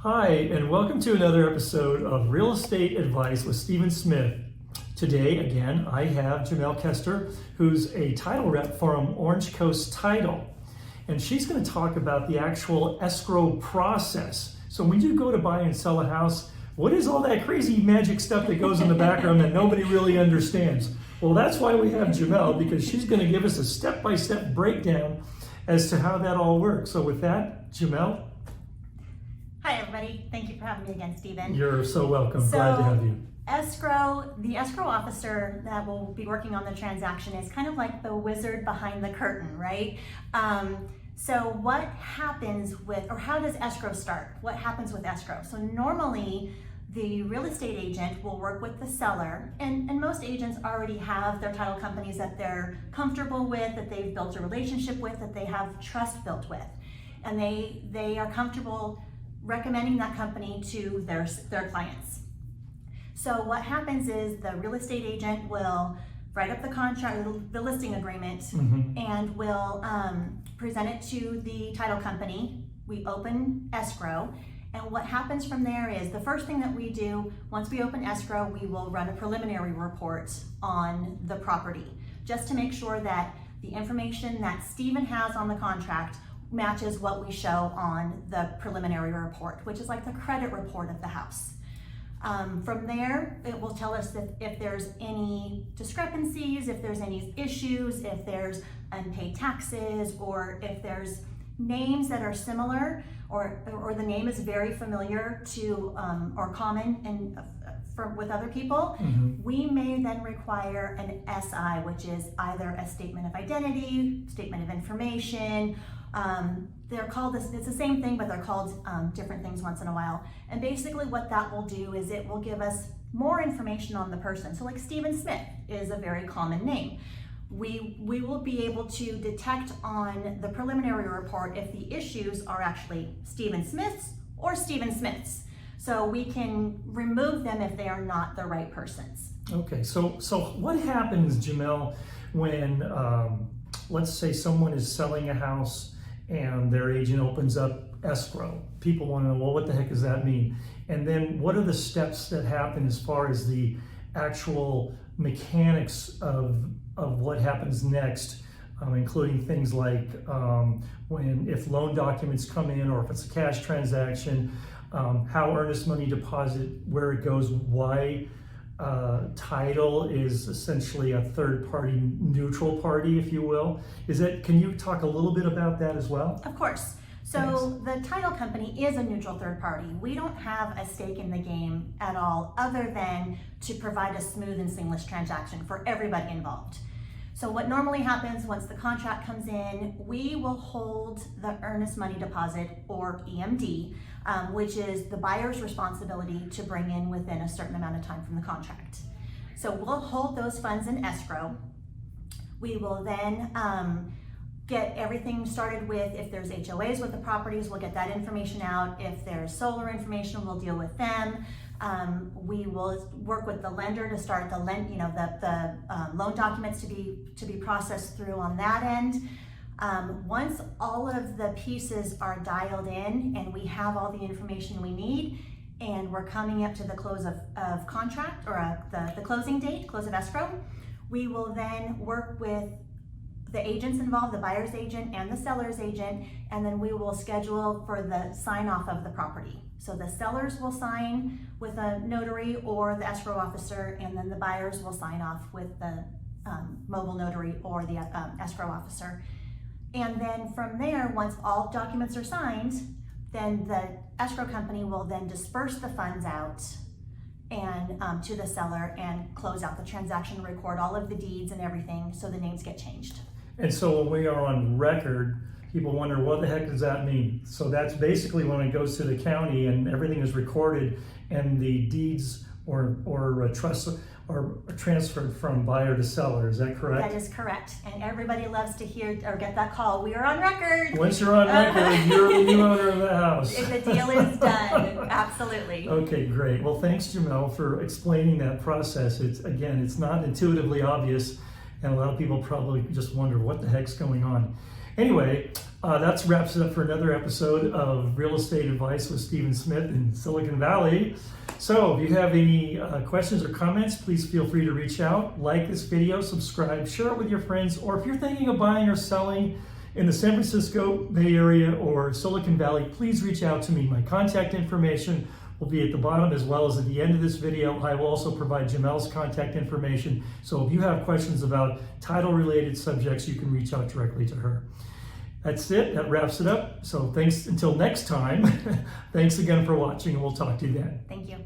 Hi, and welcome to another episode of Real Estate Advice with Stephen Smith. Today, again, I have Jamel Kester, who's a title rep from Orange Coast Title. And she's going to talk about the actual escrow process. So when you go to buy and sell a house, what is all that crazy magic stuff that goes in the background that nobody really understands? Well, that's why we have Jamel, because she's going to give us a step-by-step breakdown as to how that all works. So with that, Jamel. Hi everybody, thank you for having me again, Stephen. You're so welcome, glad to have you. The escrow officer that will be working on the transaction is kind of like the wizard behind the curtain, right? So what happens with, or how does escrow start? What happens with escrow? So normally the real estate agent will work with the seller, and most agents already have their title companies that they're comfortable with, that they've built a relationship with, that they have trust built with. And they are comfortable recommending that company to their clients. So what happens is the real estate agent will write up the contract, the listing agreement, and will present it to the title company. We open escrow, and what happens from there is the first thing that we do, once we open escrow, we will run a preliminary report on the property, just to make sure that the information that Stephen has on the contract matches what we show on the preliminary report, which is like the credit report of the house. From there, it will tell us if there's any discrepancies, if there's any issues, if there's unpaid taxes, or if there's names that are similar, or the name is very familiar to or common with other people. We may then require an SI, which is either a statement of identity, statement of information. They're called this, it's the same thing, but they're called different things once in a while. And basically what that will do is it will give us more information on the person. So like Stephen Smith is a very common name. We will be able to detect on the preliminary report if the issues are actually Stephen Smith's or Stephen Smith's. So we can remove them if they are not the right persons. Okay, so what happens, Jamel, when let's say someone is selling a house and their agent opens up escrow? People want to know, well, what the heck does that mean? And then what are the steps that happen as far as the actual mechanics of what happens next, including things like if loan documents come in, or if it's a cash transaction, how earnest money deposit, where it goes, why title is essentially a third party, neutral party, if you will. Can you talk a little bit about that as well? Of course. So the title company is a neutral third party. We don't have a stake in the game at all, other than to provide a smooth and seamless transaction for everybody involved. So what normally happens once the contract comes in, we will hold the earnest money deposit, or EMD, which is the buyer's responsibility to bring in within a certain amount of time from the contract. So we'll hold those funds in escrow. We will then get everything started with, if there's HOAs with the properties, we'll get that information out. If there's solar information, we'll deal with them. We will work with the lender to start the loan documents to be processed through on that end. Once all of the pieces are dialed in and we have all the information we need, and we're coming up to the close of contract, or the closing date, close of escrow, we will then work with the agents involved, the buyer's agent and the seller's agent, and then we will schedule for the sign off of the property. So the sellers will sign with a notary or the escrow officer, and then the buyers will sign off with the mobile notary or the escrow officer. And then from there, once all documents are signed, then the escrow company will then disperse the funds out and to the seller and close out the transaction, record all of the deeds and everything, so the names get changed. And so when we are on record, people wonder, what the heck does that mean? So that's basically when it goes to the county and everything is recorded, and the deeds or trusts are transferred from buyer to seller. Is that correct? That is correct. And everybody loves to hear or get that call. We are on record. Once you're on record, you're the new owner of the house. The deal is done. Absolutely. Okay, great. Well, thanks, Jamel, for explaining that process. It's not intuitively obvious, and a lot of people probably just wonder what the heck's going on. Anyway, That wraps it up for another episode of Real Estate Advice with Stephen Smith in Silicon Valley. So if you have any questions or comments, please feel free to reach out, like this video, subscribe, share it with your friends, or if you're thinking of buying or selling in the San Francisco Bay Area or Silicon Valley, please reach out to me. My contact information will be at the bottom as well as at the end of this video. I will also provide Jamel's contact information. So if you have questions about title related subjects, you can reach out directly to her. That's it. That wraps it up. So thanks until next time. Thanks again for watching, and we'll talk to you then. Thank you.